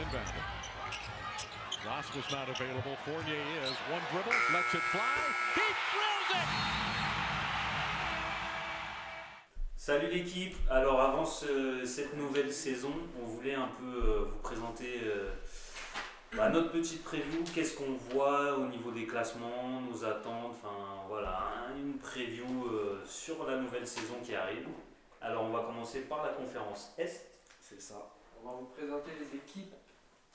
inbound. Ross was not available. Fournier is. One dribble, lets it fly. He drills it! Salut l'équipe, alors avant cette nouvelle saison, on voulait un peu vous présenter notre petite preview, qu'est-ce qu'on voit au niveau des classements, nos attentes, enfin voilà, une preview sur la nouvelle saison qui arrive. Alors on va commencer par la conférence Est. C'est ça. On va vous présenter les équipes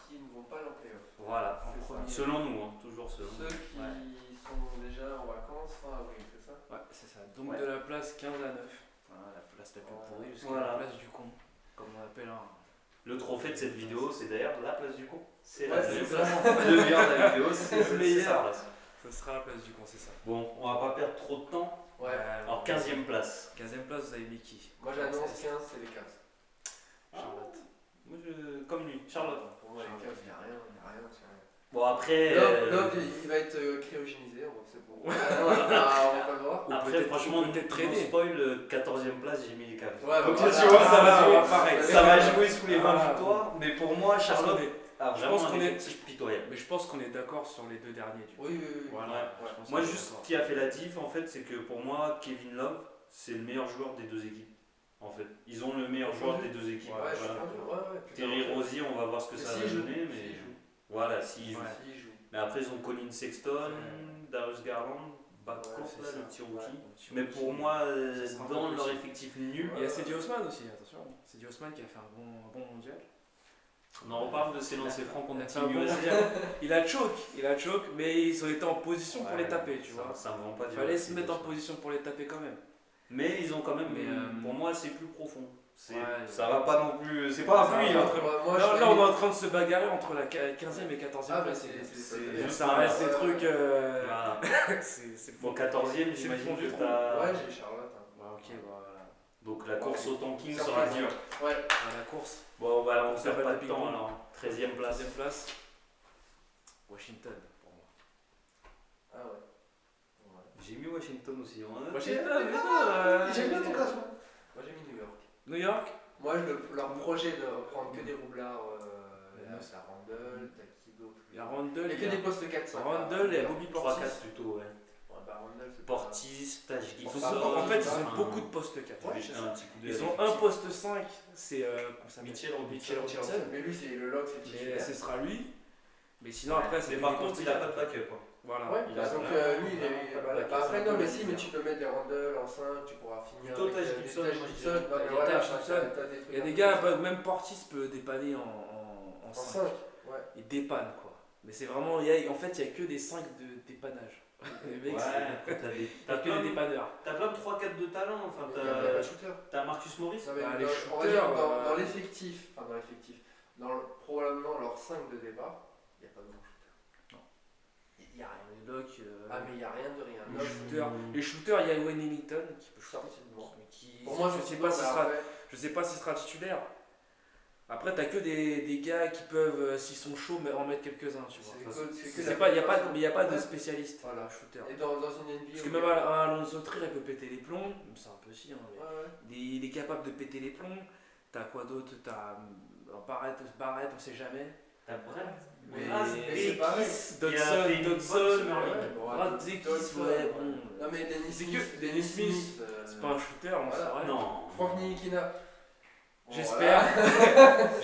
qui ne vont pas en playoff. Voilà, selon nous, toujours selon ceux qui sont déjà en vacances fin avril, c'est ça? Ouais, c'est ça. Donc de la place 15 à 9. Voilà, la place la plus pourrie jusqu'à la place du con, comme on appelle Le trophée de cette vidéo, c'est d'ailleurs la place du con. C'est la place. Le meilleur de la vidéo, c'est sa place. Ça sera la place du con, c'est ça. Bon, on va pas perdre trop de temps. Ouais. Alors 15e place. 15e place, vous avez mis qui? Moi j'annonce 15, c'est les 15. Charlotte. Moi comme lui, Charlotte. Pour moi les 15, il n'y a rien, c'est rien. Bon après... Love, il va être cryogénisé, c'est bon. On va pas le voir. Après franchement, peut-être pour traîner. spoil, 14e place, j'ai mis les Cavs. Ouais, donc voilà. tu vois, ça va jouer pareil. Ça va jouer sous les 20 victoires, mais pour moi, Charlotte a je vraiment pense un qu'on est- effectif pitoyable. Mais je pense qu'on est d'accord sur les deux derniers. Du coup. Oui. Voilà. Ouais. Je pense Moi qu'on est juste, d'accord. ce qui a fait la diff en fait, c'est que pour moi, Kevin Love, c'est le meilleur joueur des deux équipes. En fait, ils ont le meilleur joueur des deux équipes. Ouais, je suis Voilà. Terry Rozier, on va voir ce que ça va donner, mais voilà, s'il joue. Mais après, ils ont Colin Sexton, Darius Garland, backcourt c'est là, ça. le petit rookie. Ouais. Mais pour moi, Ça sera dans pas leur possible. effectif nul, Il y a Cedi Osman aussi, attention. Cedi Osman qui a fait un bon mondial. on en reparle de ces lancers francs qu'on Il a a fait un bon tirés. mondial. Il a choke, mais ils ont été en position pour les taper, tu vois. Ça me vend pas Il du fallait rêve, se ces mettre en deux. position pour les taper quand même. Mais ils ont quand même, Mais, pour moi, c'est plus profond. Ça ouais. va pas non plus, c'est pas un pluie. Hein. Là, on est en train de se bagarrer entre la 15e et 14e Ah, place. c'est- Ça reste des trucs. Voilà. C'est Bon, 14e, C'est j'imagine le fond que du trou. t'as. Ouais, j'ai Charlotte. Ouais, ok, voilà. Donc la course au tanking Ça sera fait dure. Ouais. À la course, Bon, bah, on Ça perd va pas être de le temps ping-pong. alors. 13e place. 13e place. Washington, pour moi. Ah ouais. J'ai mis Washington aussi. Hein. Washington, J'aime bien ton classement. Moi j'ai mis New York. New York. Moi leur projet de prendre que des roublards, Ouais. t'as Randall, t'as qui d'autre? Il y a Randall, Il y a que des postes 4-5. Randall et Bobby Portis. 3-4 plutôt, ouais. Ouais, bah Randall c'est Portis, Taj Ils ont Gibson. beaucoup- en fait, ils enfin, ont beaucoup de postes 4. Ouais, jeter un petit coup d'œil Ils à ont un l'effectif. poste 5, c'est Mitchell Mitchell Robinson. Robinson. Mais lui c'est le lock, c'est Mais titulaire. ce sera lui. Mais sinon, après, c'est Mais par contre, il a pas de backup. Quoi. Voilà. Ouais, il a donc vraiment lui, pas de bah, paquet, après, c'est non, un peu mais si, mais bizarre. tu peux mettre des Randall en 5, tu pourras finir. Plutôt avec, Taj des Gibson, Taj moi, je Gibson, dirais. non, mais Il y a voilà, Taj t'as Gibson. des trucs Il y a un des peu gars, bizarres. même Portis peut dépanner en En 5. 5, ouais. Il dépanne quoi. Mais c'est vraiment, en fait, il n'y a que des 5 de dépannage. Les mecs, Ouais, t'as que des dépanneurs. T'as plein de 3-4 de talent. Enfin, Il y a pas de shooter. t'as Marcus Morris. Non, mais Bah, les on va dire, shooters, dans l'effectif, probablement leur 5 de départ, il n'y a pas de bon shooter. Il n'y a rien de lock. Ah, mais il n'y a rien de rien. Les shooters, il y a Wayne Ellington qui peut shooter. Sortiment. Mais qui, Pour moi, je sais pas s'il sera titulaire. Après, t'as que des gars qui peuvent, s'ils sont chauds, en mettre quelques-uns. Tu vois. Il n'y a pas de spécialiste Voilà. shooter. Et dans une NBA. Parce que même un Alonso Trier, il peut péter les plombs. C'est un peu si, hein, mais Ouais. il est capable de péter les plombs. T'as quoi d'autre? T'as Barrett, on sait jamais. T'as Brett. Mais c'est pareil. Dodson, Ouais, Brad Zekis, Dodson, ouais, bon. Non, mais Dennis C'est Smith. que Dennis Smith, c'est pas un shooter, on voilà. saurait. Non. Frank Nilikina. J'espère.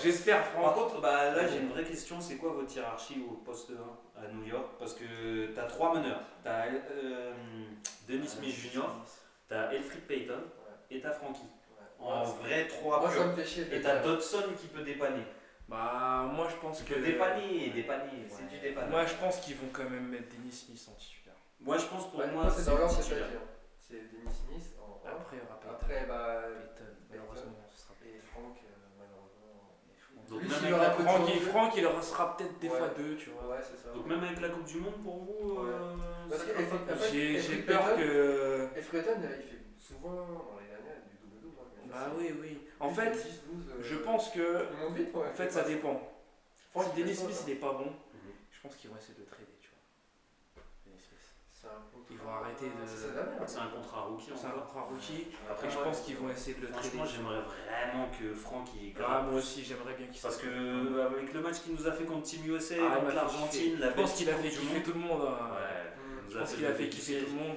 J'espère, Par Franck. contre, bah, là j'ai une vraie question, c'est quoi votre hiérarchie au poste 1 à New York? Parce que t'as 3 meneurs, t'as Dennis Smith Jr., t'as Elfrid Payton et t'as Frankie. En vrai 3 Moi, purs. ça me fait chier. Et t'as Dodson qui peut dépanner. Bah, moi je pense que. Dépanner, c'est Ouais. du dépannage. Moi je pense qu'ils vont quand même mettre Dennis Smith en titulaire. Moi je pense pour Ouais, moi c'est dans l'ordre, c'est titulaire. c'est Dennis Smith en 1. Après, il y aura Payton. Après, bah. Payton, malheureusement, ce sera Et Franck, malheureusement. Donc Lui, même, s'il avec aura la, peu de Franck, joueurs, Franck, il sera peut-être des Ouais. fois 2, tu vois. Ouais, c'est ça. donc même avec la Coupe du Monde pour vous, Parce ça que, craint pas. en fait, J'ai Elfrid peur Payton- que. Elfrid Payton, il fait souvent, dans les dernières, du double-double. Bah oui. En fait, 10, 12, je pense que. il monte vite, ouais. En fait, ça dépend. Franck, Si il fait Dennis ça, Smith ça. il n'est pas bon, je pense qu'ils vont essayer de le trader, tu vois. Dennis Smith. Ils vont arrêter de. C'est un contrat rookie C'est un encore. contrat rookie. Après, Et je pense qu'ils vont essayer de le trader. franchement, j'aimerais vraiment que Franck il Ah, gratte. moi aussi, j'aimerais bien qu'il Parce se que avec le match qu'il nous a fait contre Team USA, Ah, il m'a contre fait l'Argentine, je pense qu'il a fait kiffer tout le monde. Hein. Ouais, il nous Je a pense qu'il a fait kiffer tout le monde.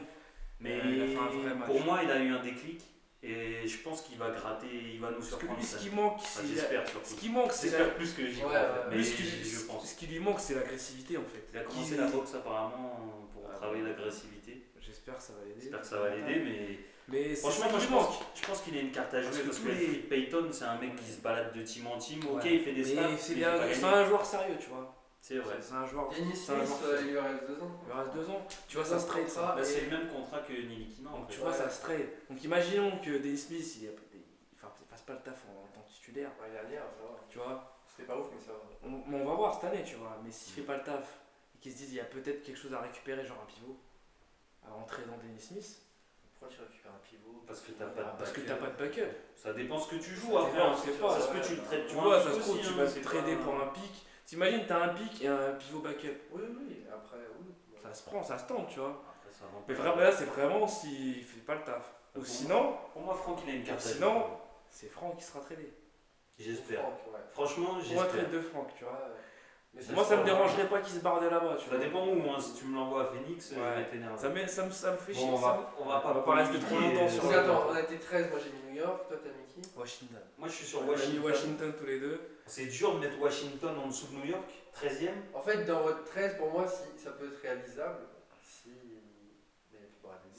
Mais il a fait un vrai match. pour moi, il a eu un déclic et je pense qu'il va gratter, il va nous Parce que surprendre. lui, ce qui manque, Enfin, c'est. j'espère Ce surtout. qui manque, c'est J'espère plus que j'y crois. Mais Lui, je pense. ce qui lui manque, c'est l'agressivité en fait. Il a commencé la boxe apparemment pour travailler l'agressivité. J'espère que ça va l'aider. J'espère que ça va l'aider, mais franchement, c'est moi ça qui manque. je pense qu'il a une carte à Parce jouer que parce tous que les- Elfried Payton, c'est un mec qui se balade de team en team. Ok, Ouais. il fait des stats, Mais mais c'est il fait pas c'est gagner. un joueur sérieux, tu vois. C'est vrai. C'est un joueur. Dennis c'est un Smith, joueur- il lui reste 2 ans. Il lui reste 2 ans. Tu vois, ça se trade ça. Bah, c'est le même contrat que Nilikina. Donc en fait. tu vois, ça se trade. Donc imaginons que Dennis Smith, il fasse pas le taf en tant que titulaire. L'année dernière, ça va. Tu vois, C'était pas ouf, mais ça va. on va voir cette année, tu vois. Mais s'il fait pas le taf et qu'il se dise il y a peut-être quelque chose à récupérer, genre un pivot, à rentrer dans Dennis Smith, Pourquoi tu récupères un pivot Parce que t'as pas de parce que backup. t'as pas de backup. Ça dépend ce que tu joues Ça après. dépend, hein. on sait pas, Ça se ouais. peut, tu le traites Tu pour vois, un ça se pic trouve, aussi, tu hein, vas c'est te trader pas- pour un pic. T'imagines, t'as un pic et un pivot backup. Oui, après, oui. Ça se prend, ça se tente, tu vois. Après, ça Mais n'empêche vraiment, pas. là, c'est vraiment s'il fait pas le taf. Ou Pour sinon, Pour moi, Franck, il a une carte à Sinon, jouer. c'est Franck qui sera tradé. J'espère. Franck, ouais. Franchement, Moi, j'espère. trade de Franck, tu vois. Ouais. Mais Moi, ça me sera- dérangerait pas qu'il se barre de là-bas, tu Ça vois. dépend où, hein. Si tu me l'envoies à Phoenix, je Ouais. vais t'énerver. Ça me fait chier. Bon, on ça va pas rester trop polémiquer, longtemps sur Donc, le- attends, on a été 13, moi j'ai mis New York, toi t'as mis qui Washington. Moi, je suis sur On a mis Washington. Washington tous les deux. C'est dur de mettre Washington en dessous de New York, 13e. En fait, dans votre 13, pour moi, si, ça peut être réalisable. Si. Mais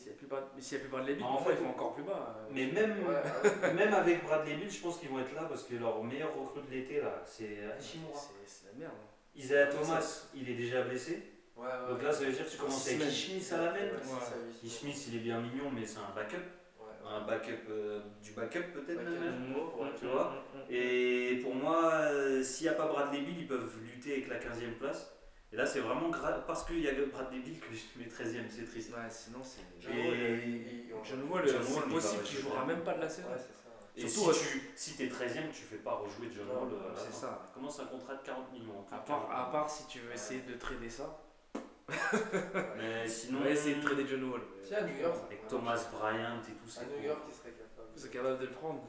il y a plus Bradley S'il Beal. n'y a plus Bradley Beal, En pour moi, fait, ils font encore plus bas. Mais même, Ouais, même avec Bradley Beal, je pense qu'ils vont être là parce que leur meilleur recrue de l'été, là, c'est Hachimura. C'est la merde. Isaiah Thomas, il est déjà blessé. ouais. Donc là, ça veut dire que tu commences avec Ishmis à la main. Ouais. Ishmis, il est bien mignon, mais c'est un backup. Un backup, du backup peut-être Backup. même. Ouais, Tu vois. Et pour moi, s'il n'y a pas Bradley Beal, ils peuvent lutter avec la 15e place. Et là, c'est vraiment parce qu'il y a Bradley Beal que je mets 13e, c'est triste. Ouais, sinon, c'est. Je Je ne vois, John Wall, c'est il possible va qu'il rester jouera là. même pas de la saison. Ouais, c'est ça. Et Surtout, si t'es 13e, tu fais pas rejouer John Non, Wall. à la c'est fin. ça. Commence un contrat de 40 millions. À part si tu veux essayer de trader ça, Mais sinon, on va essayer de trader John Wall. C'est à New York. ça. avec Thomas Bryant et tout ça. À New York, il serait capable. Vous êtes capable de le prendre.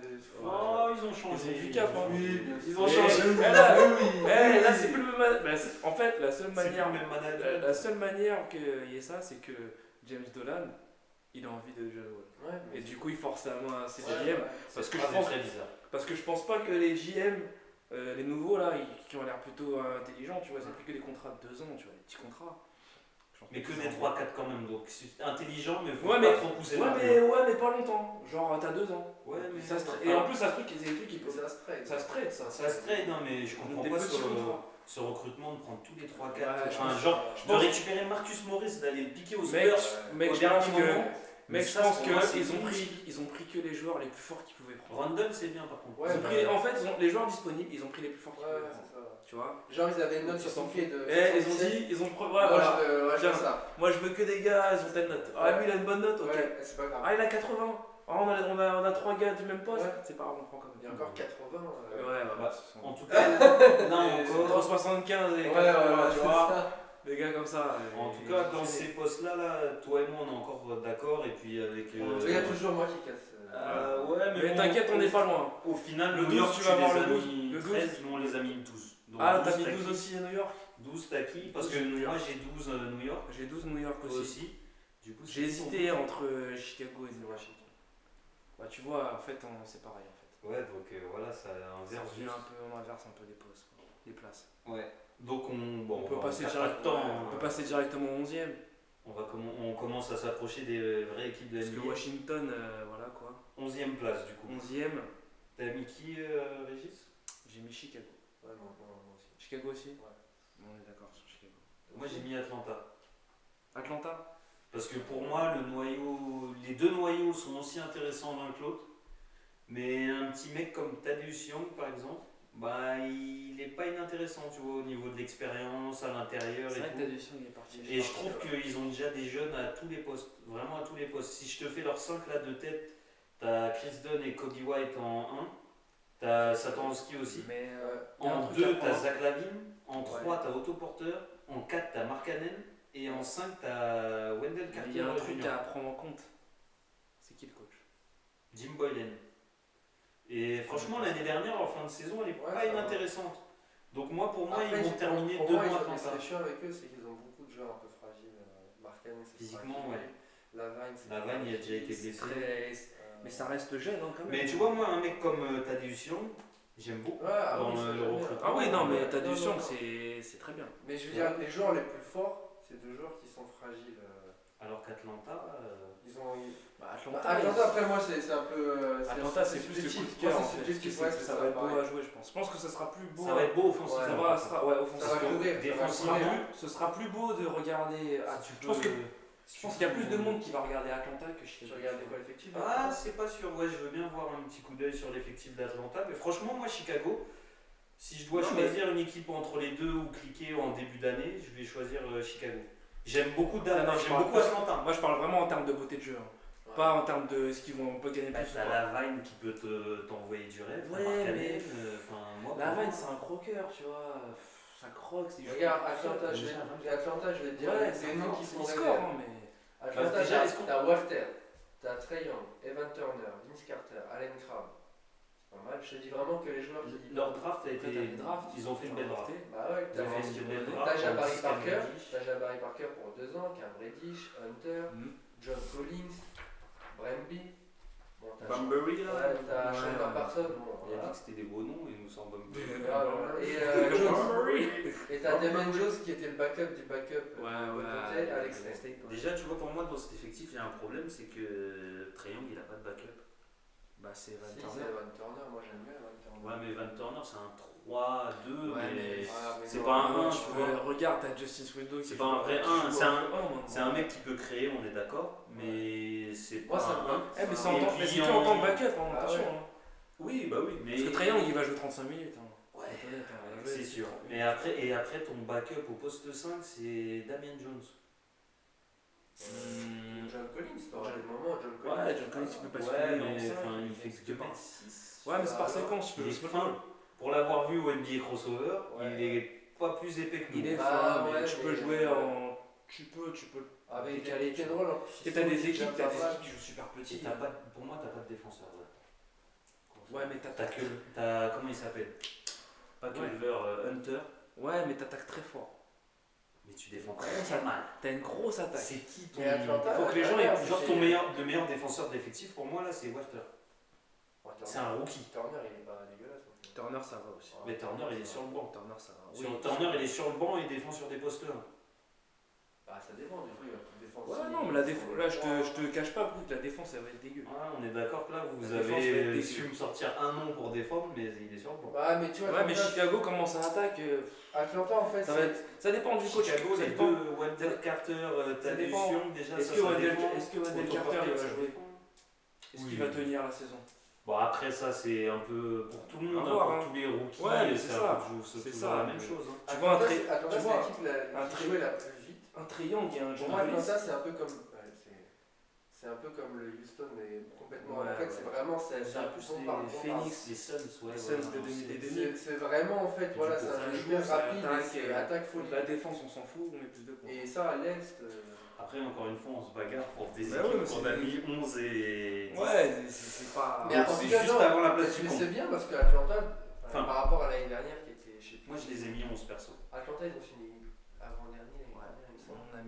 Oh, ils ont changé. Ils ont du cap, hein. Oui, bien sûr. Ils ont Mais- changé. Là, c'est plus le même. En fait, la seule C'est manière. plus le même manager. La seule manière qu'il y ait ça, c'est que James Dolan, il a envie de John Wall. Ouais, mais Et du coup, il force sa main à ses ouais, GM. ouais. Parce que, C'est je pense, très bizarre. parce que je pense pas que les GM, les nouveaux là, qui ont l'air plutôt intelligents, tu vois, ils ont pris que des contrats de 2 ans, tu vois, des petits contrats. Je pense Mais que qu'ils des ont- 3-4 quand même, donc c'est intelligent, mais faut Ouais, pas mais- trop pousser. Ouais, non plus. mais pas longtemps. Genre, t'as 2 ans. Ouais, mais Ça se tra- Et en plus, ça se truc, c'est des trucs qui peuvent. Ça se trade. Ça se trade, ça. ça se trade, non, mais je comprends Des pas petits ce, contrats. ce recrutement de prendre tous les 3-4. Ouais, je Enfin, pense- genre, je de pense- récupérer Marcus Morris, d'aller le piquer aux Mec, Spurs. mec, au je dernier pense que. moment. Mais Mais je ça, pense pour moi, c'est qu'ils ont inutile. pris que les joueurs les plus forts qu'ils pouvaient prendre. Randall, c'est bien par contre. Ouais, Ils ont pris, en fait, les joueurs disponibles, ils ont pris les plus forts qu'ils Ouais, pouvaient c'est prendre. ça. Tu vois. Genre, ils avaient une note Ils sur son sont- pied de. Ils ont dit, ils ont Ouais, voilà. je veux ça. Moi je veux que des gars, ils ont telle note. Ah lui il a une bonne note, ok. Ouais, c'est pas grave. Ah il a 80. Ah on a 3 gars du même poste. Ouais. C'est pas grave, on prend comme Il y a encore 80. Ouais, Bah, ce sont- En tout cas, là Entre encore. 75 et Ouais, 80, ouais, tu c'est vois. ça. Des gars comme ça. En tout cas, dans ces postes-là, toi et moi, on est encore d'accord. Et puis avec. Il y a toujours moi qui casse. Ouais, Mais bon, t'inquiète, on n'est pas loin. Au final, Le New 12, York, tu vas voir les le as 12. mis Le 12. 13, nous on les a mis tous. Donc, Ah, t'as 12, mis t'as 12 qui aussi à New York. 12 t'as qui Parce 12 que New moi York. j'ai 12 New York J'ai 12 New York aussi. aussi. Du coup, J'ai hésité entre Chicago et Washington. Bah tu vois, en fait, c'est pareil en fait. Ouais, donc voilà, ça inverse On juste. inverse un peu les postes, quoi, les places. Ouais. Donc on peut va passer perdre pas de directement, temps. on peut passer directement au 11e. On commence à s'approcher des vraies équipes de Parce que NBA. Washington, voilà quoi. 11e place du coup. 11e, T'as mis qui, Régis? j'ai mis Chicago. Ouais, moi aussi. Chicago aussi. Ouais. On est d'accord sur Chicago. Moi j'ai mis Atlanta. Atlanta. Parce que pour moi, les deux noyaux sont aussi intéressants l'un que l'autre. Mais un petit mec comme Thaddeus Young, par exemple, bah, il n'est pas inintéressant, tu vois, au niveau de l'expérience, à l'intérieur C'est et vrai que tout. Thaddeus Young est parti. Et je trouve qu'ils ont déjà des jeunes à tous les postes, vraiment à tous les postes. Si je te fais leurs 5 là de tête, t'as Chris Dunn et Kobe White en 1, t'as Satoransky aussi. Mais y a un En truc 2, à t'as prendre. Zach Lavine, en Ouais. 3, t'as Otto Porter, en 4, t'as Markkanen, Et en 5, t'as Wendell Carter Il y a un truc Jr. à prendre en compte. C'est qui le coach? Jim Boylan. Et franchement, l'année dernière, en fin de saison, elle est pas inintéressante. Donc pour moi, ils vont terminer devant Atlanta. Ce qui est chiant avec eux, c'est qu'ils ont beaucoup de joueurs un peu fragiles. Markkanen, c'est Physiquement, fragile. ouais. Lavigne, il a déjà été blessé. Mais ça reste jeune quand même. Mais tu vois, moi, un mec comme Tadeusz Young, j'aime beaucoup dans le recrutement. Ah oui, non, mais Tadeusz Young, c'est très bien. Mais je veux dire, les joueurs les plus forts, c'est deux joueurs qui sont fragiles. Alors qu'Atlanta. Ils ont. Atlanta, après moi, c'est un peu. Atlanta, c'est plus le coup de cœur. Ça va être beau à jouer, je pense. Je pense que ça sera plus beau. Ça va être beau offensivement. Ça va courir. Défensivement. Ce sera plus beau de regarder. Je pense qu'il y a plus de monde qui va regarder Atlanta que chez. Tu regardes quoi l'effectif? Ah, c'est pas sûr. Ouais, je veux bien voir un petit coup d'œil sur l'effectif d'Atlanta. Mais franchement, moi, Chicago, si je dois choisir une équipe entre les deux ou cliquer en début d'année, je vais choisir Chicago. J'aime beaucoup Atlanta. Moi, je parle vraiment en termes de beauté de jeu. Ouais. Pas en termes de ce qu'ils vont pas gagner plus. T'as Lavigne qui peut t'envoyer du rêve. Ouais, mais. Lavigne, moi, c'est un croqueur, tu vois. Ça croque. Regarde, Atlanta, je vais te dire. C'est noms qui sont score, hein, mais. Atlanta, t'as Walter, t'as Trae Young, Evan Turner, Vince Carter, Allen Crabbe. C'est pas mal. Je te dis vraiment que les joueurs qui. Leur draft a été. Ils ont fait une belle draft. Bah ouais, t'as Jabari Parker pour 2 ans, Cam Reddish, Hunter, John Collins, Bremby. Bambury là. Ouais, t'as Chandler Parsons. Il a dit que c'était des beaux noms et nous sommes Bambury. Et t'as Damon Jones qui était le backup du backup. Ouais, Alex Len. Déjà, tu vois, pour moi, dans cet effectif, il y a un problème, c'est que Trae Young, il a pas de backup. Bah, c'est Evan Turner. Moi j'aime bien Evan Turner. Ouais, mais Evan Turner, c'est un 3-2, mais c'est non, pas un 1, tu vois. Regarde, t'as Justin Swindle. C'est pas un vrai 1, c'est un mec qui peut créer, on est d'accord, mais c'est pas un 1. Mais c'est en tant que backup, attention. Oui, bah oui. Mais... Parce que Trae Young, il va jouer 35 minutes. Ouais, c'est sûr. Mais après, ton backup au poste 5, c'est Damian Jones. John Collins, t'auras des moments, John Collins. Ouais, John Collins, il peut pas se mais il fait que 2m6. Ouais, mais c'est par séquence, il est fin. Pour l'avoir vu au NBA Crossover, il est pas plus épais que nous. Il est fin, mais tu peux jouer en. Tu peux avec décaler pick and roll. Et t'as des équipes qui jouent super petits. Pour moi, t'as pas de défenseur. Ouais, mais t'as comment il s'appelle? Pas Culver, Hunter. Ouais, mais t'attaques très fort. Mais tu défends très mal. T'as une grosse attaque. C'est qui ton. Il faut que les gens aient genre le meilleur défenseur d'effectif pour moi là, c'est Walter. C'est un rookie. Turner, il est pas dégueulasse. Turner, ça va aussi. Mais Turner, il est sur le banc. Turner, ça va. Turner, il est sur le banc et il défend sur des postes 1. Bah, ça dépend, des fois il va tout défendre. Ouais, non, mais la défense, là, je te cache pas, que la défense, elle va être dégueu. Ouais, on est d'accord que là, vous avez su me sortir un nom pour défendre, mais il est sur le banc. Ouais, mais tu vois. Ouais, mais Chicago, comment ça attaque Atlanta, en fait, ça dépend du coach. Chicago, les deux, Wendell Carter, Tadeusz Young, déjà, est-ce que Wendell Carter, il va jouer? Est-ce qu'il va tenir la saison? Bon, après, ça, c'est un peu pour tout le monde, pour tous les rookies. Ouais, c'est ça. C'est toujours la même chose. Tu vois, Atlanta, c'est l'équipe qui jouait la plus vite. Un triangle et un Pour moi, Atlanta, c'est un peu comme. C'est un peu comme le Houston, mais complètement. En fait, c'est vraiment. C'est un peu les Phoenix, les Suns, ouais. Les Suns de 2000. C'est vraiment, en fait, voilà, c'est un jeu hyper rapide. Attaque folie. La défense, on s'en fout, on met plus de points. Et ça, à l'Est. Après, encore une fois, on se bagarre pour des équipes qu'on a mis 11 et 10. Ouais, c'est pas. Mais c'est juste avant la place du Mais compte. c'est bien parce que Atlanta, par rapport à l'année dernière qui était. Moi, je les ai mis 11 perso. Atlanta, ils ont fini avant-dernier.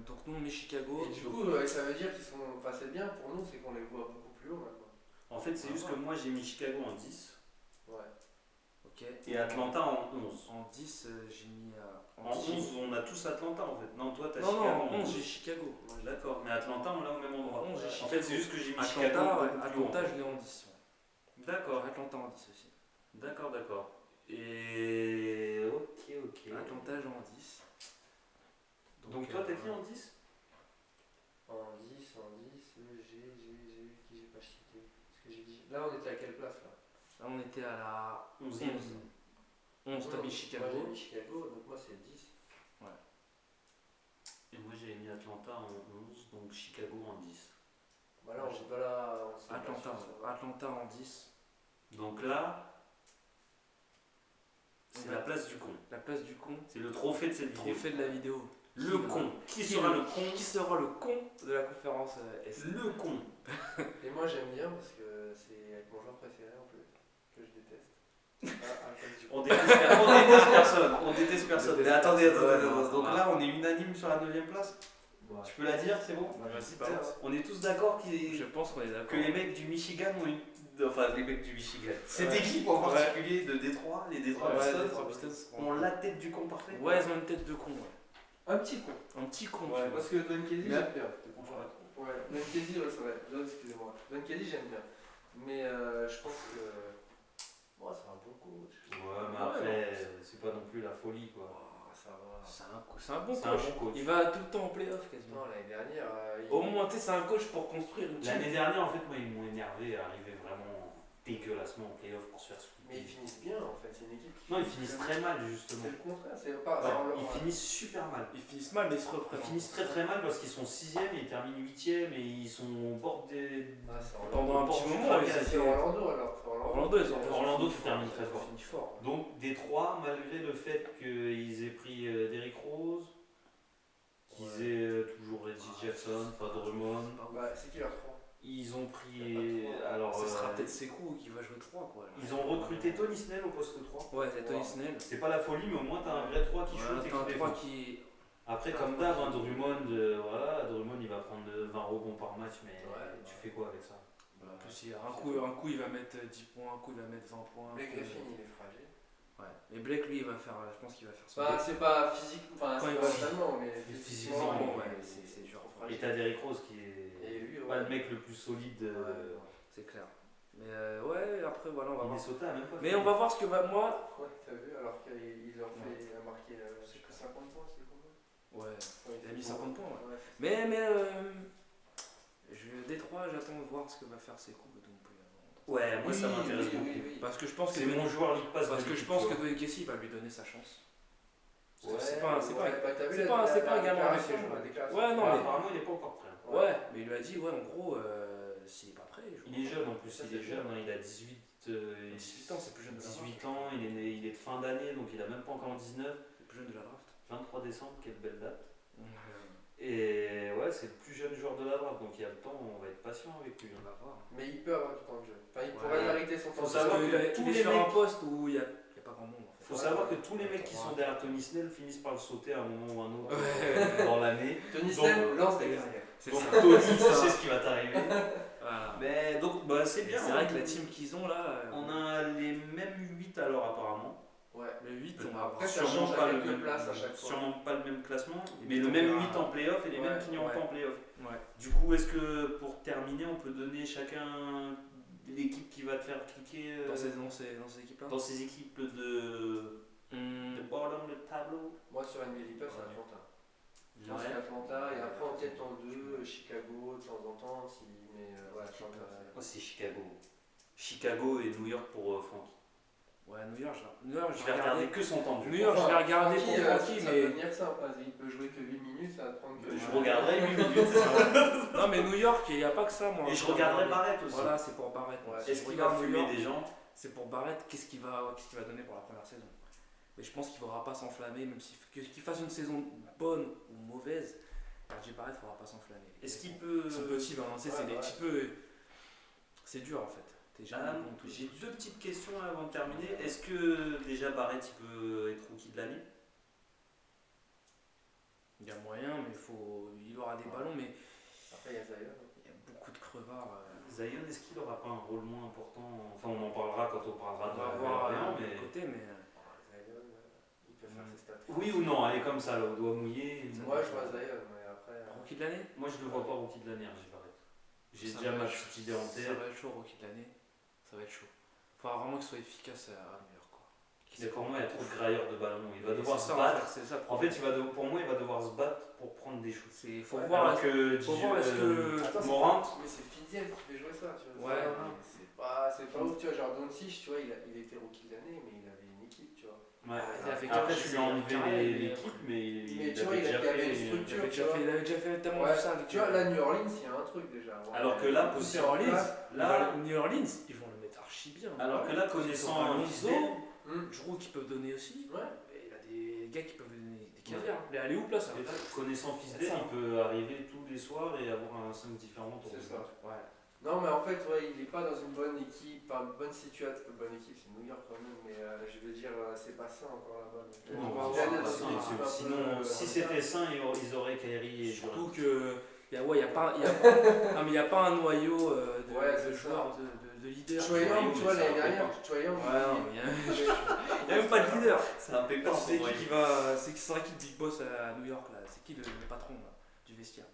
Donc, nous, on met Chicago. Et du coup, ça veut dire qu'ils sont. Enfin, c'est bien pour nous, c'est qu'on les voit beaucoup plus haut maintenant. En fait, c'est juste que moi, j'ai mis Chicago en 10. Ouais. Ok. Et Atlanta en 11. En 10, j'ai mis. En 11, on a tous Atlanta en fait. Non, toi, t'as Chicago. Non, en 11, j'ai Chicago. D'accord, mais Atlanta, on l'a au même endroit. En 11, en fait, c'est juste que j'ai mis Chicago. Atlanta, je l'ai en 10. D'accord. Atlanta en 10 aussi. D'accord. Et. Ok. Atlanta, j'ai en 10. Donc toi, t'as qui en 10? En 10, qui j'ai pas cité. Parce que j'ai dit. Là, on était à quelle place là? Là, on était à la 11e. 11, t'as mis Chicago. Moi, j'ai mis Chicago, donc moi, c'est 10. Ouais. Et moi, j'avais mis Atlanta en 11, donc Chicago en 10. Bah là, on Atlanta en 10. Donc là, C'est la place du con. La place du con. C'est le trophée de cette Le vidéo. trophée de la vidéo. Le con. Qui sera le con? Qui sera le con de la conférence S? Le con. Et moi j'aime bien parce que c'est avec mon joueur préféré en plus, que je déteste. À cause du On déteste personne. On déteste personne. Mais attendez. Donc là, on est unanime sur la 9ème place. Ouais. Je peux la dire, c'est bon? Vas-y, balance. On est tous d'accord Je pense qu'on est d'accord. que les mecs du Michigan ont eu. Enfin, les mecs du Michigan. Cette Ouais. équipe en particulier de Détroit, les Détroit Ouais, Pistons, les trois Pistons ont la tête du con parfait. Ouais, ils ont une tête de con. Ouais. Un petit con. Un petit con. Ouais, tu vois. parce que Don Kelly, Mais- j'aime bien. Ouais, Don Kelly, ouais, c'est vrai. Excusez-moi. Don Kelly, j'aime bien. Mais je pense que. Bon, c'est un bon coach. Ouais, mais après, c'est pas non plus la folie quoi. Oh, ça va. C'est un bon C'est un coach. bon coach. Il va tout le temps en playoff quasiment. Non, l'année dernière. Au moins, tu sais, c'est un coach pour construire une team. L'année dernière, en fait, moi, ils m'ont énervé à arriver vraiment dégueulassement en playoff pour se faire sweeper. Mais ils finissent bien en fait, c'est une équipe qui. Non, ils finissent très mal justement. C'est le contraire, c'est pas. Ouais, ils finissent super mal. Ils finissent mal, mais ils se Ils reprennent. finissent très très mal parce qu'ils sont 6ème et ils terminent 8ème et ils sont au bord des. Ah, c'est Pendant un Orlando. petit moment, ils C'est étaient. Orlando alors. C'est Orlando, ils ont Orlando qui termine très fort. Fini fort. Donc Détroit, malgré le fait qu'ils aient pris Derrick Rose, qu'ils aient toujours Reggie Jackson, enfin Drummond, Bah, c'est qui leur 3? ils ont pris. Alors, Ce sera peut-être Sekou qui va jouer 3 quoi. ils ont recruté Tony Snell au poste 3. Ouais, c'est Tony Snell. C'est pas la folie, mais au moins t'as un vrai 3 qui shoot et T'as un qui 3 défend. qui. Après, comme d'hab, Drummond, voilà, Drummond il va prendre 20 rebonds par match, mais tu fais quoi avec ça? En plus, un coup, il va mettre 10 points, un coup, il va mettre 20 points. Mais Griffin, il est fragile. Ouais. Mais Blake, lui, il va faire. Je pense qu'il va faire son. Bah, c'est pas physique, enfin, Quand c'est il pas va- mentalement, mais physiquement, physiquement, ouais, c'est genre Et fragile. t'as Derrick Rose qui est Et lui, pas ouais. le mec le plus solide. C'est clair. Mais ouais, après, voilà, on va voir. Minnesota a même pas Mais fait. on va voir ce que va. Moi. Ouais, t'as vu, alors qu'il leur fait marquer 50 points, c'est combien? Ouais. Ouais, Il a mis 50 points, ouais. Ouais. Mais Détroit, j'attends de voir ce que va faire Sekou Doumbouya. Ouais, moi ça m'intéresse beaucoup. Parce que je pense que C'est mon joueur League Pass. parce de que je l'équipe, pense tu que vois. Dwayne Casey va lui donner sa chance. Ouais, C'est pas t'as vu c'est la- pas- la- c'est pas la un gamin déclaration, avec les la joueurs. déclaration. Ouais, non, Ouais, mais- apparemment il est pas encore prêt. Ouais, mais il lui a dit, ouais, en gros, s'il est pas prêt, il joue. Il est jeune en plus, Ça, il est c'est jeune, hein, il a 18, 18 ans, c'est plus jeune de la draft. 18 ans, il est de fin d'année, donc il a même pas encore 19. C'est plus jeune de la draft. 23 décembre, quelle belle date. Donc, Et ouais, c'est le plus jeune joueur de la draft, donc il y a le temps, on va être patient avec lui. on va voir. Mais il peut avoir du temps de jeu. Enfin, il Ouais. pourrait mériter son temps Faut de savoir jeu. que Il tous est les sur un mecs- poste où il y a pas grand monde en fait. Faut savoir que tous les mecs qui sont derrière Tony Snell finissent par le sauter à un moment ou un autre Ouais. dans l'année. Tony Donc, Snell lance des carrières. C'est Donc ça. Tony, tu sais ce qui va t'arriver. Voilà. Mais donc bah, c'est bien. C'est vrai que la team qu'ils ont là, On a les mêmes 8 alors apparemment. Ouais. le 8, on va Après, ça Sûrement change pas à le quelques même, places à chaque fois. sûrement pas le même classement, Et mais puis le on même verra. 8 en playoff et les Ouais, mêmes qui n'y ont ouais. pas en playoff. Ouais. Du coup, est-ce que pour terminer, on peut donner chacun l'équipe qui va te faire cliquer Dans ces équipes-là. dans ces équipes de bottom de tableau? Moi, sur NBA Lipa, c'est Ouais. Atlanta. Je pense que Atlanta, et après en tête en 2, Chicago de temps en temps, mais ouais, Atlanta. Moi, c'est Chicago. Chicago et New York pour Frankie. Ouais, New York, Je vais regarder que son temps de New jeu. York, je vais regarder pour Frankie, Frankie, ça mais. peut venir simple, hein. Il peut jouer que 8 minutes, ça va te prendre que. Je regarderai 8 minutes. Non, mais New York, il n'y a pas que ça, moi. Et je regarderai Barrett aussi. Voilà, c'est pour Barrett. moi. Ouais. Si Est-ce je qu'il va regarde New fumer York, des gens? c'est pour Barrett, qu'est-ce qu'il va donner pour la première saison. Mais je pense qu'il ne faudra pas s'enflammer, même qu'il fasse une saison bonne ou mauvaise. RJ Barrett ne faudra pas s'enflammer. Est-ce qu'il peut. Ils sont petits, ben, tu sais, c'est des ouais. petits peu. C'est dur en fait. T'es jamais Ah, bon tout de j'ai suite. deux petites questions avant de terminer. Est-ce que déjà Barrett il peut être rookie de l'année? Il y a moyen, mais il aura des ballons, mais Après, il y a Zion. il y a beaucoup de crevards. Zion, est-ce qu'il aura pas un rôle moins important? Enfin, on en parlera quand on parlera On de va la voir variante, de mais... côté, mais. Zion, il peut faire ses stats. Oui ou non? Allez, comme ça, là, au doigt mouillé. Moi, je vois Zion, mais après. Rookie de l'année. Moi, je le vois pas rookie de l'année, RJ Barrett. J'ai Ça déjà va ma être- petite idée en Ça tête. va être chaud, rookie de l'année. Ça va être chaud. Faudra vraiment qu'il soit efficace à New York. Quoi. Mais pour moi, il y a trop de grailleurs de ballon. Il va Et devoir c'est se ça, battre. C'est ça. En fait, pour moi, il va devoir se battre pour prendre des shoots. faut Ouais, voir. Alors que faut voir est-ce que- Attends, Morant, mais c'est Fizdale qui fait jouer ça, tu vois. Ouais. C'est pas ouf, tu vois. Genre Doncic, tu vois, il était rookie de l'année, mais il avait une équipe, tu vois. ouais. il avait Après, qu'un- tu lui as enlevé carré, l'équipe, mais Mais tu vois, il avait une structure. Il avait déjà fait tellement Ouais, de ça avec tu vois, là, New Orleans, il y a un truc déjà. Ouais. Alors que là, Pousser New en Orleans, place, Là, New Orleans, ils vont le mettre archi bien. alors que là, connaissant Lonzo, Fizdale, Giroud qui peuvent donner aussi. Ouais. Et il y a des gars qui peuvent donner des cavaliers. Mais allez où là ça? Et là, connaissant Fisdale, il peut arriver tous les soirs et avoir un 5 différent. C'est ça. Ouais. Non, mais en fait, il est pas dans une bonne équipe, pas une bonne situation. Bonne équipe, c'est New York quand même, mais je veux dire, c'est pas ça encore là-bas. Sinon, si c'était sain, ils auraient Kyrie et surtout que. Il n'y a pas un noyau de joueurs, de leaders. Trae Young, tu vois, l'année dernière, Trae Young. Il n'y a même pas de leader. C'est un pépin. C'est qui sera qui le big boss à New York là? C'est qui le patron là, du vestiaire?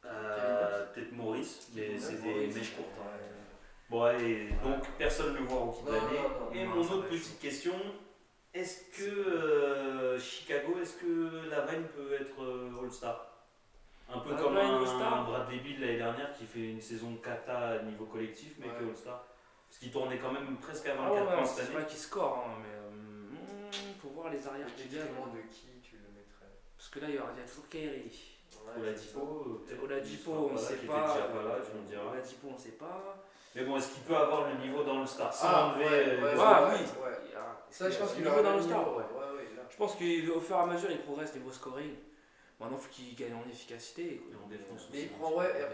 Peut-être Maurice, mais c'est des mèches courtes. Bon, et donc personne ne le voit rookie de l'année. Et mon autre petite question, est-ce que Chicago, est-ce que Lavine peut être All-Star? Un peu comme un Bradley Beal l'année dernière qui fait une saison cata à niveau collectif, mais qui est All-Star. Parce qu'il tournait quand même presque à 24 points cette année. C'est vrai qu'il score, hein, mais faut voir les arrières qui viennent. De qui tu le mettrais? Parce que là, il y a toujours Kyrie. Oladipo, on ne sait pas. Oladipo, on ne sait pas. Mais bon, est-ce qu'il peut avoir le niveau dans le Star sans enlever Ça, je pense qu'il va dans le Star. Je pense qu'au fur et à mesure, il progresse niveau scoring. Maintenant, il faut qu'il gagne en efficacité. Et en défense mais aussi.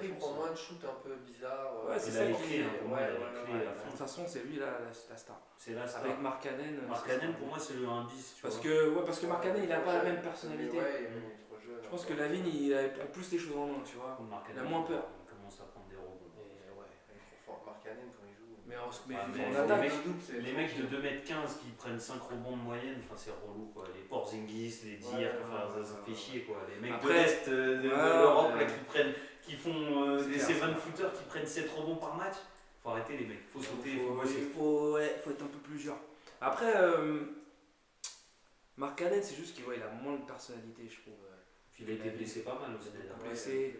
il prend moins de shoot un peu bizarre. C'est ça qui est. De toute façon, c'est lui la star. C'est la star. Avec Markkanen. Markkanen, pour moi, c'est le 1-10. Parce que Markkanen, il n'a pas la même personnalité. Je pense que Lavine, il prend plus les choses en main, tu vois. Il a moins peur. Il commence à prendre des rebonds. Il faut Markkanen quand il joue. Les mecs de 2m15 qui prennent 5 rebonds de moyenne, c'est relou quoi. Les Porzingis, les Dirk, ça fait chier quoi. Les mecs de l'Est de l'Europe qui font des 7-footers qui prennent 7 rebonds par match. Faut arrêter les mecs, faut sauter, faut être un peu plus dur. Après, Markkanen, c'est juste qu'il a moins de personnalité, je trouve. Puis il a été blessé pas mal aussi. Blessé.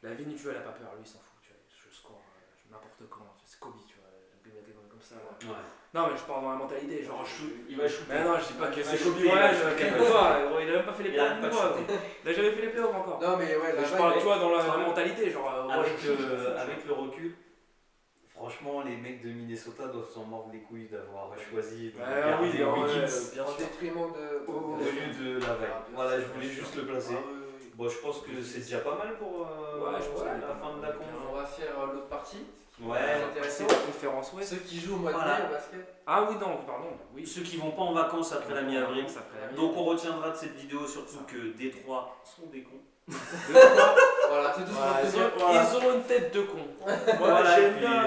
Lavine, tu vois, elle a pas peur, lui il s'en fout. Je score n'importe quand. C'est Kobe, tu vois. Comme ça. Non, mais je parle dans la mentalité. Genre, il va shooter. Mais non, je dis pas que c'est Kobe. Calme-toi. Il a même pas fait les playoffs. Il a jamais fait les playoffs encore. Non, mais je parle, tu vois, dans la mentalité. Genre, avec le recul. Franchement, les mecs de Minnesota doivent s'en mordre les couilles d'avoir choisi Wiggins en détriment au lieu de la veille. Voilà, je voulais juste le placer. Bon, je pense que c'est déjà pas mal pour la fin de la con. On va faire l'autre partie. C'est la conférence Ceux qui jouent au mois de mai au basket. Ah oui, non, pardon. Oui. Ceux qui vont pas en vacances après la mi-avril. Donc on retiendra de cette vidéo surtout que Détroit sont des cons. Voilà, c'est tout ce qu'on Ils ont une tête de con. Voilà, j'aime bien.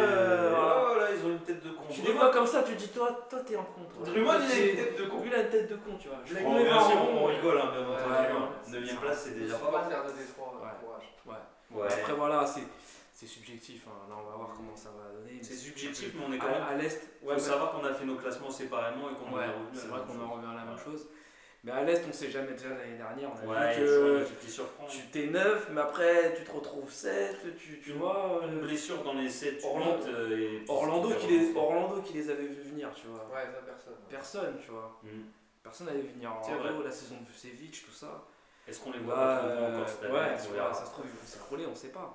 Ils ont une tête de con. Tu les vois comme ça, tu dis toi t'es un con. Drummond il a une tête de con. Lui il a une tête de con, tu vois. Bien sûr, on rigole bien entendu. 9ème place c'est déjà pas mal. Faire de Détroit, courage. Après voilà, c'est subjectif. Là on va voir comment ça va donner. C'est subjectif, mais on est quand même à l'Est. Faut savoir qu'on a fait nos classements séparément et qu'on est revenu. C'est vrai qu'on en revient à la même chose. Mais à l'Est, on sait jamais. Déjà l'année dernière, on a vu que tu t'es 9, mais après tu te retrouves 7, tu vois. Une blessure dans les 7, Orlando qui les avait vu venir, tu vois. Ouais, ça personne, tu vois. Personne n'avait vu venir. Orlando, la saison de Vucevic, tout ça. Est-ce qu'on les voit encore cette année? Ça se trouve, ils vont s'écrouler, on sait pas.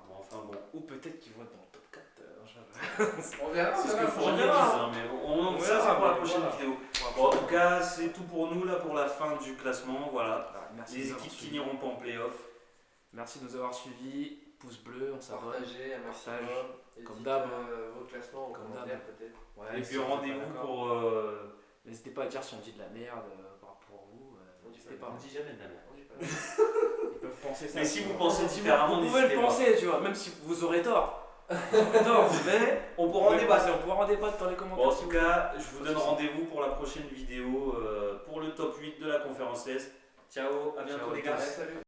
Ou peut-être qu'ils vont être dans le top 4. On verra. C'est ce que Fournier dit, mais ça c'est pour la prochaine vidéo. En tout cas, c'est tout pour nous là pour la fin du classement. Voilà. Les équipes qui n'iront pas en playoff. Merci de nous avoir suivis. Pouce bleu, on s'abonne. Partagez un maximum. Comme d'hab. Vos classements en commentaire peut-être. Et puis rendez-vous pour. N'hésitez pas à dire si on dit de la merde pour vous. N'hésitez pas. On dit jamais de la merde. Ils peuvent penser ça. Mais si vous pensez différemment, vous pouvez le penser, tu vois, même si vous aurez tort. Mais on pourra en débattre dans les commentaires. En tout cas, je vous donne rendez-vous pour la prochaine vidéo pour le top 8 de la conférence Est. Ciao, à bientôt les gars. Salut.